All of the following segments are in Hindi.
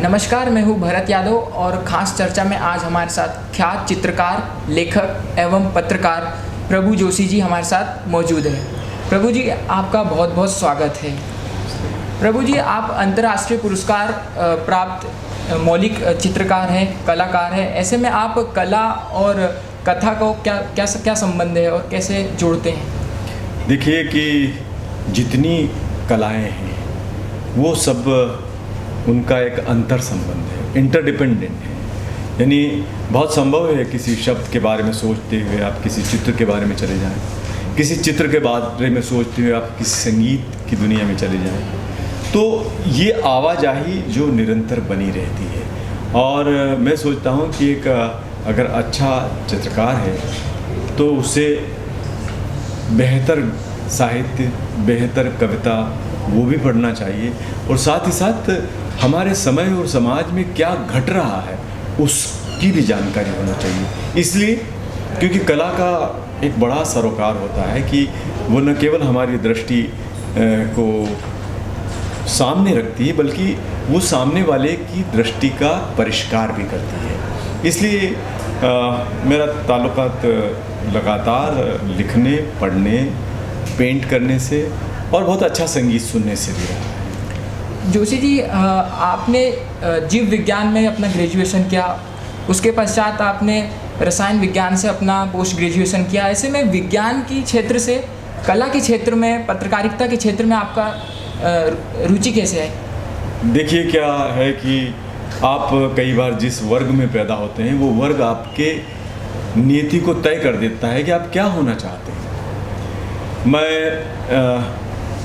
नमस्कार, मैं हूँ भरत यादव और ख़ास चर्चा में आज हमारे साथ ख्यात चित्रकार, लेखक एवं पत्रकार प्रभु जोशी जी हमारे साथ मौजूद हैं। प्रभु जी, आपका बहुत बहुत स्वागत है। प्रभु जी, आप अंतर्राष्ट्रीय पुरस्कार प्राप्त मौलिक चित्रकार हैं, कलाकार हैं। ऐसे में आप कला और कथा को क्या संबंध है और कैसे जोड़ते हैं? देखिए कि जितनी कलाएं हैं वो सब उनका एक अंतर संबंध है, इंटरडिपेंडेंट है। यानी बहुत संभव है किसी शब्द के बारे में सोचते हुए आप किसी चित्र के बारे में चले जाएं, किसी चित्र के बारे में सोचते हुए आप किसी संगीत की दुनिया में चले जाएं। तो ये आवाजाही जो निरंतर बनी रहती है। और मैं सोचता हूँ कि एक अगर अच्छा चित्रकार है तो उसे बेहतर साहित्य, बेहतर कविता वो भी पढ़ना चाहिए, और साथ ही साथ हमारे समय और समाज में क्या घट रहा है उसकी भी जानकारी होना चाहिए। इसलिए क्योंकि कला का एक बड़ा सरोकार होता है कि वो न केवल हमारी दृष्टि को सामने रखती है बल्कि वो सामने वाले की दृष्टि का परिष्कार भी करती है। इसलिए मेरा ताल्लुकात लगातार लिखने, पढ़ने, पेंट करने से और बहुत अच्छा संगीत सुनने से भी रहा है। जोशी जी, आपने जीव विज्ञान में अपना ग्रेजुएशन किया, उसके पश्चात आपने रसायन विज्ञान से अपना पोस्ट ग्रेजुएशन किया। ऐसे में विज्ञान की क्षेत्र से कला के क्षेत्र में, पत्रकारिता के क्षेत्र में आपका रुचि कैसे है? देखिए, क्या है कि आप कई बार जिस वर्ग में पैदा होते हैं वो वर्ग आपके नियति को तय कर देता है कि आप क्या होना चाहते हैं। मैं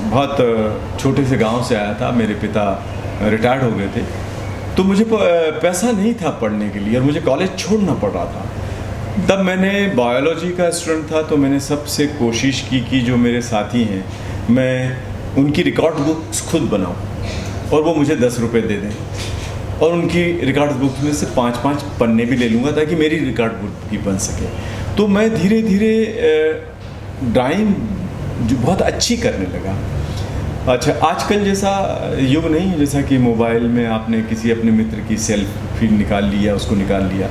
बहुत छोटे से गांव से आया था, मेरे पिता रिटायर्ड हो गए थे, तो मुझे पैसा नहीं था पढ़ने के लिए और मुझे कॉलेज छोड़ना पड़ रहा था। तब मैंने बायोलॉजी का स्टूडेंट था, तो मैंने सबसे कोशिश की कि जो मेरे साथी हैं मैं उनकी रिकॉर्ड बुक्स खुद बनाऊं और वो मुझे 10 रुपये दे दें, और उनकी रिकॉर्ड बुक्स में से 5-5 पन्ने भी ले लूँगा ताकि मेरी रिकॉर्ड बुक भी बन सके। तो मैं धीरे धीरे ड्राइंग जो बहुत अच्छी करने लगा। अच्छा, आजकल जैसा युग नहीं है जैसा कि मोबाइल में आपने किसी अपने मित्र की सेल्फी निकाल लिया, उसको निकाल लिया।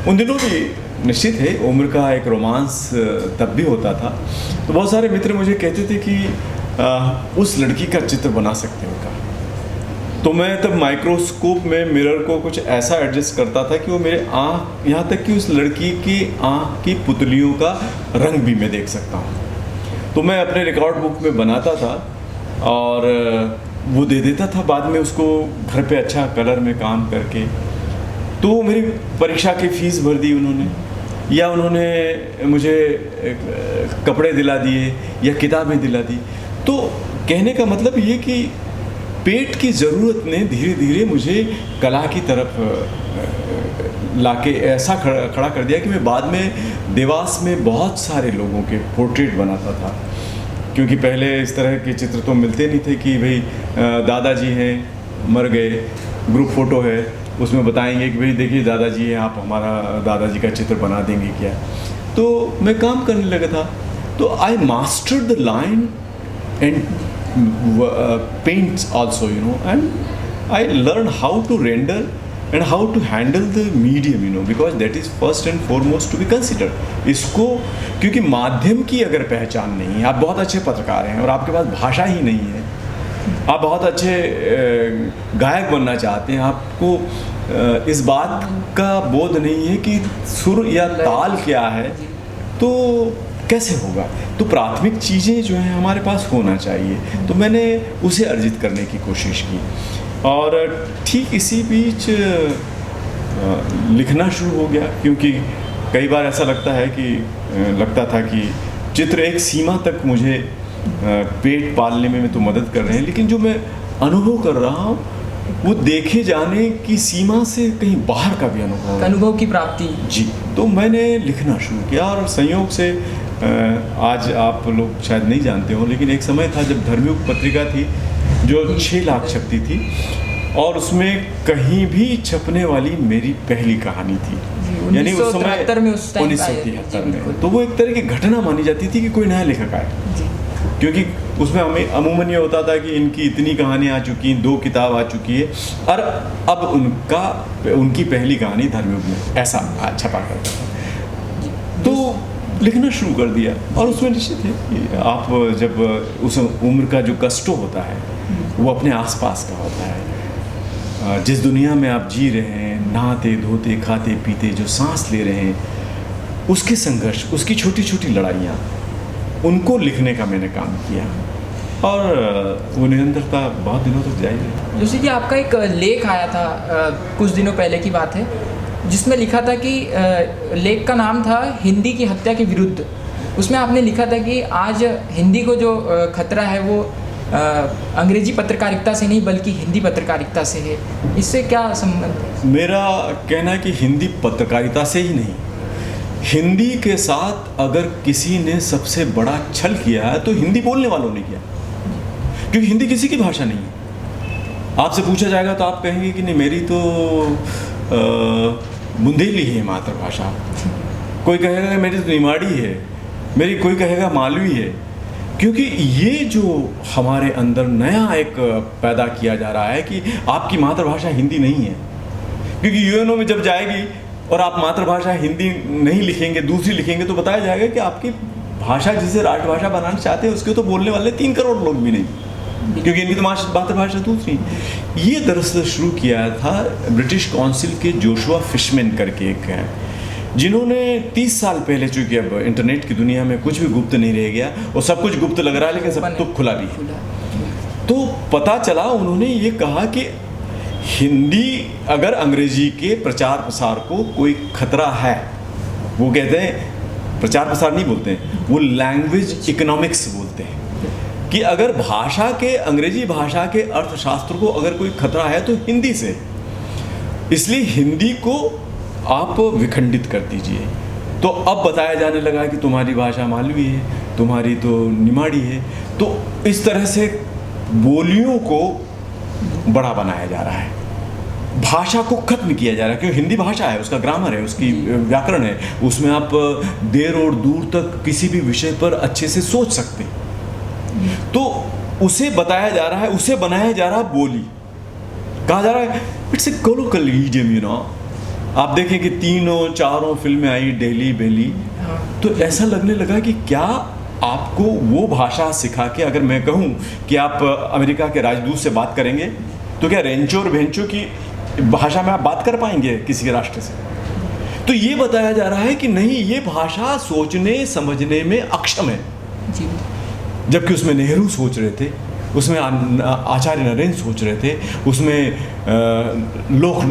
उन दिनों भी निश्चित है उम्र का एक रोमांस तब भी होता था। तो बहुत सारे मित्र मुझे कहते थे कि उस लड़की का चित्र बना सकते हो क्या? तो मैं तब माइक्रोस्कोप में मिरर को कुछ ऐसा एडजस्ट करता था कि वो मेरे आँख, यहाँ तक कि उस लड़की की आँख की पुतलियों का रंग भी मैं देख सकता हूँ। तो मैं अपने रिकॉर्ड बुक में बनाता था और वो दे देता था बाद में उसको घर पे अच्छा कलर में काम करके। तो मेरी परीक्षा की फ़ीस भर दी उन्होंने, या उन्होंने मुझे कपड़े दिला दिए या किताबें दिला दी। तो कहने का मतलब ये कि पेट की ज़रूरत ने धीरे धीरे मुझे कला की तरफ लाके ऐसा खड़ा कर दिया कि मैं बाद में देवास में बहुत सारे लोगों के पोर्ट्रेट बनाता था। क्योंकि पहले इस तरह के चित्र तो मिलते नहीं थे कि भाई दादाजी हैं, मर गए, ग्रुप फ़ोटो है, उसमें बताएंगे कि भाई देखिए दादाजी हैं, आप हमारा दादाजी का चित्र बना देंगे क्या। तो मैं काम करने लगा था। तो I mastered the line and paints also, and I learned how to render and how to handle the medium, because that is first and foremost to be considered। इसको क्योंकि माध्यम की अगर पहचान नहीं है, आप बहुत अच्छे पत्रकार हैं और आपके पास भाषा ही नहीं है, आप बहुत अच्छे गायक बनना चाहते हैं, आपको इस बात का बोध नहीं है कि सुर या ताल क्या है, तो कैसे होगा। तो प्राथमिक चीज़ें जो हैं हमारे पास होना चाहिए। तो मैंने उसे अर्जित करने की कोशिश की, और ठीक इसी बीच लिखना शुरू हो गया। क्योंकि कई बार ऐसा लगता था कि चित्र एक सीमा तक मुझे पेट पालने में तो मदद कर रहे हैं, लेकिन जो मैं अनुभव कर रहा हूँ वो देखे जाने की सीमा से कहीं बाहर का भी अनुभव की प्राप्ति। जी, तो मैंने लिखना शुरू किया, और संयोग से आज आप लोग शायद नहीं जानते हो, लेकिन एक समय था जब धर्मयुग पत्रिका थी जो 6 लाख छपती थी, और उसमें कहीं भी छपने वाली मेरी पहली कहानी थी। यानी उस समय 1973 में। तो वो एक तरह की घटना मानी जाती थी कि कोई नया लेखक आए। क्योंकि उसमें हमें अमूमन ये होता था कि इनकी इतनी कहानियाँ आ चुकी हैं, 2 किताब आ चुकी है, और अब उनकी पहली कहानी धर्मयुग में ऐसा छपा करता था। तो लिखना शुरू कर दिया, और उसमें निश्चित है कि आप जब उस उम्र का जो कष्ट होता है वो अपने आसपास का होता है। जिस दुनिया में आप जी रहे हैं, नहाते धोते खाते पीते जो सांस ले रहे हैं, उसके संघर्ष, उसकी छोटी छोटी लड़ाइयाँ, उनको लिखने का मैंने काम किया, और वो निरंतरता बहुत दिनों तक जारी रही। जोशी जी, आपका एक लेख आया था कुछ दिनों पहले की बात है, जिसमें लिखा था कि लेख का नाम था हिंदी की हत्या के विरुद्ध। उसमें आपने लिखा था कि आज हिंदी को जो खतरा है वो अंग्रेजी पत्रकारिता से नहीं बल्कि हिंदी पत्रकारिता से है। इससे क्या संबंध? मेरा कहना है कि हिंदी पत्रकारिता से ही नहीं, हिंदी के साथ अगर किसी ने सबसे बड़ा छल किया है तो हिंदी बोलने वालों ने किया, क्योंकि हिंदी किसी की भाषा नहीं है। आपसे पूछा जाएगा तो आप कहेंगे कि नहीं, मेरी तो बुंदेली है मातृभाषा, कोई कहेगा मेरी तो निमाड़ी है, मेरी कोई कहेगा मालवी है, क्योंकि ये जो हमारे अंदर नया एक पैदा किया जा रहा है कि आपकी मातृभाषा हिंदी नहीं है। क्योंकि यूएनओ में जब जाएगी और आप मातृभाषा हिंदी नहीं लिखेंगे, दूसरी लिखेंगे, तो बताया जाएगा कि आपकी भाषा जिसे राष्ट्रभाषा बनाना चाहते हैं उसके तो बोलने वाले 3 करोड़ लोग भी नहीं, क्योंकि इनकी तो मातृभाषा दूसरी। ये दरअसल शुरू किया था ब्रिटिश काउंसिल के जोशुआ फिशमैन करके एक हैं, जिन्होंने 30 साल पहले, चूँकि अब इंटरनेट की दुनिया में कुछ भी गुप्त नहीं रह गया और सब कुछ गुप्त लग रहा है लेकिन सब तो खुला भी है, तो पता चला, उन्होंने ये कहा कि हिंदी अगर अंग्रेजी के प्रचार प्रसार को कोई खतरा है, वो कहते हैं प्रचार प्रसार नहीं बोलते हैं, वो लैंग्वेज इकोनॉमिक्स बोलते हैं, कि अगर भाषा के, अंग्रेजी भाषा के अर्थशास्त्र को अगर कोई खतरा है तो हिंदी से, इसलिए हिंदी को आप विखंडित कर दीजिए। तो अब बताया जाने लगा कि तुम्हारी भाषा मालवी है, तुम्हारी तो निमाड़ी है, तो इस तरह से बोलियों को बड़ा बनाया जा रहा है, भाषा को खत्म किया जा रहा है, क्योंकि हिंदी भाषा है, उसका ग्रामर है, उसकी व्याकरण है, उसमें आप देर और दूर तक किसी भी विषय पर अच्छे से सोच सकते हैं। तो उसे बताया जा रहा है, उसे बनाया जा रहा है बोली, कहा जा रहा है it's a colloquial idiom, you know. आप देखें कि 3-4 फिल्में आई, डेली बेली, तो ऐसा लगने लगा कि क्या आपको वो भाषा सिखा के, अगर मैं कहूँ कि आप अमेरिका के राजदूत से बात करेंगे तो क्या रेंचो और भेंचो की भाषा में आप बात कर पाएंगे किसी के राष्ट्र से? तो ये बताया जा रहा है कि नहीं, ये भाषा सोचने समझने में अक्षम है। जबकि उसमें नेहरू सोच रहे थे, उसमें आचार्य नरेंद्र सोच रहे थे, उसमें लोक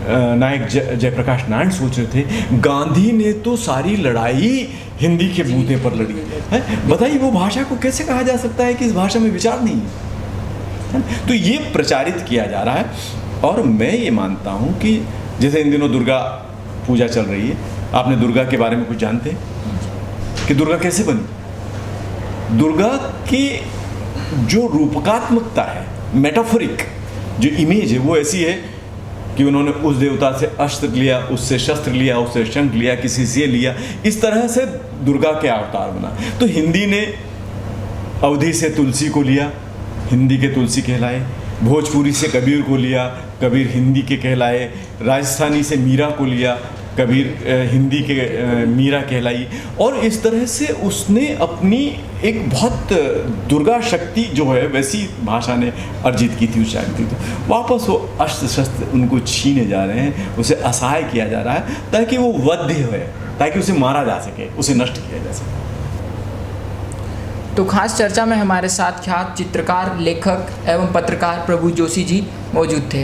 नायक जयप्रकाश नारायण सोच रहे थे, गांधी ने तो सारी लड़ाई हिंदी के बूते पर लड़ी है। बताइए वो भाषा को कैसे कहा जा सकता है कि इस भाषा में विचार नहीं है? तो ये प्रचारित किया जा रहा है, और मैं ये मानता हूँ कि जैसे इन दिनों दुर्गा पूजा चल रही है, आपने दुर्गा के बारे में कुछ जानते हैं कि दुर्गा कैसे बनी? दुर्गा की जो रूपकात्मकता है, मेटाफोरिक जो इमेज है, वो ऐसी है कि उन्होंने उस देवता से अस्त्र लिया, उससे शस्त्र लिया, उससे शंख लिया, किसी से लिया, इस तरह से दुर्गा के अवतार बना। तो हिंदी ने अवधी से तुलसी को लिया, हिंदी के तुलसी कहलाए, भोजपुरी से कबीर को लिया, कबीर हिंदी के कहलाए, राजस्थानी से मीरा को लिया, कबीर हिंदी के मीरा कहलाई, और इस तरह से उसने अपनी एक बहुत दुर्गा शक्ति जो है वैसी भाषा ने अर्जित की थी उस शक्ति। तो वापस वो अस्त्र शस्त्र उनको छीने जा रहे हैं, उसे असहाय किया जा रहा है ताकि वो वध्य हो, ताकि उसे मारा जा सके, उसे नष्ट किया जा सके। तो खास चर्चा में हमारे साथ ख्यात चित्रकार, लेखक एवं पत्रकार प्रभु जोशी जी मौजूद थे।